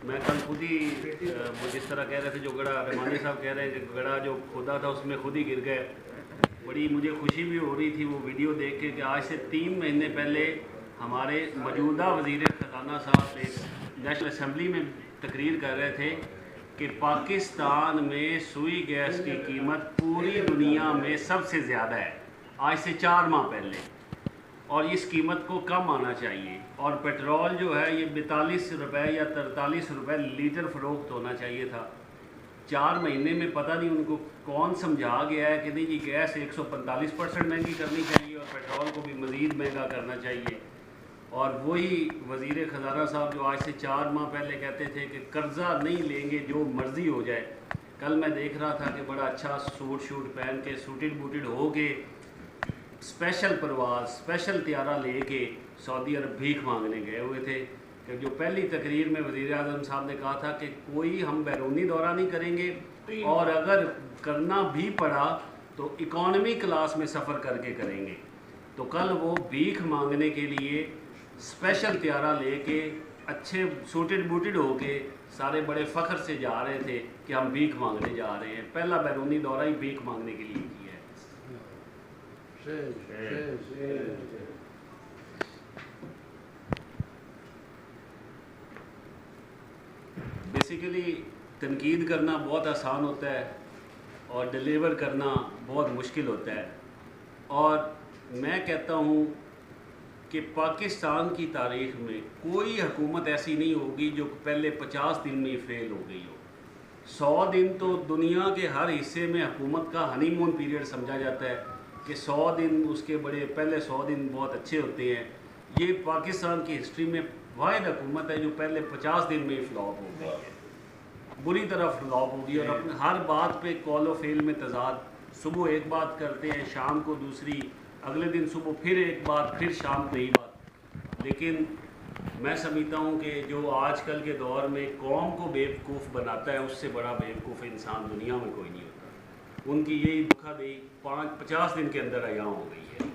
मैं कल खुद ही वो जिस तरह कह रहे थे, जो गड़ा रहमानी साहब कह रहे हैं कि गड़ा जो खुदा था उसमें खुद ही गिर गए। बड़ी मुझे खुशी भी हो रही थी वो वीडियो देख के कि आज से 3 महीने पहले हमारे मौजूदा वज़ीर ख़जाना साहब एक नेशनल असम्बली में तकरीर कर रहे थे कि पाकिस्तान में सुई गैस की कीमत पूरी दुनिया में सबसे ज़्यादा है, आज से 4 माह पहले, और इस कीमत को कम आना चाहिए। और पेट्रोल जो है ये 42 रुपये या 43 रुपये लीटर फ़रोख्त होना चाहिए था। 4 महीने में पता नहीं उनको कौन समझा गया है कि नहीं जी गैस 145% महंगी करनी चाहिए और पेट्रोल को भी मज़ीद महंगा करना चाहिए। और वही वज़ीर ख़जाना साहब जो आज से 4 माह पहले कहते थे कि कर्ज़ा नहीं लेंगे, जो मर्ज़ी हो जाए। कल मैं देख रहा था कि बड़ा अच्छा सूट पहन के सूटेड बूटेड हो के स्पेशल परवाज़ स्पेशल त्यारा लेके सऊदी अरब भीख मांगने गए हुए थे। कि जो पहली तकरीर में वज़ीर आज़म साहब ने कहा था कि कोई हम बैरूनी दौरा नहीं करेंगे, और अगर करना भी पड़ा तो इकॉनमी क्लास में सफ़र करके करेंगे। तो कल वो भीख मांगने के लिए स्पेशल त्यारा लेके अच्छे सूटेड बूटेड होके सारे बड़े फ़ख्र से जा रहे थे कि हम भीख मांगने जा रहे हैं। पहला बैरूनी दौरा ही भीख मांगने के लिए किया है। बेसिकली तनकीद करना बहुत आसान होता है और डिलीवर करना बहुत मुश्किल होता है। और मैं कहता हूँ कि पाकिस्तान की तारीख़ में कोई हुकूमत ऐसी नहीं होगी जो पहले 50 दिन में ही फेल हो गई हो। 100 दिन तो दुनिया के हर हिस्से में हुकूमत का हनीमून पीरियड समझा जाता है कि 100 दिन उसके बड़े पहले 100 दिन बहुत अच्छे होते हैं। ये पाकिस्तान की हिस्ट्री में वाहिद हुकूमत है जो पहले 50 दिन में ही फ्लॉप हो गई है, बुरी तरह फ्लॉप होगी। और अपने हर बात पे कॉल व फेल में तजाद, सुबह एक बात करते हैं शाम को दूसरी, अगले दिन सुबह फिर एक बात, फिर शाम नई बात। लेकिन मैं समझता हूँ कि जो आजकल के दौर में कौम को बेवकूफ़ बनाता है उससे बड़ा बेवकूफ़ इंसान दुनिया में कोई नहीं होता। उनकी यही धोखाधड़ी 50 दिन के अंदर अयां हो गई है।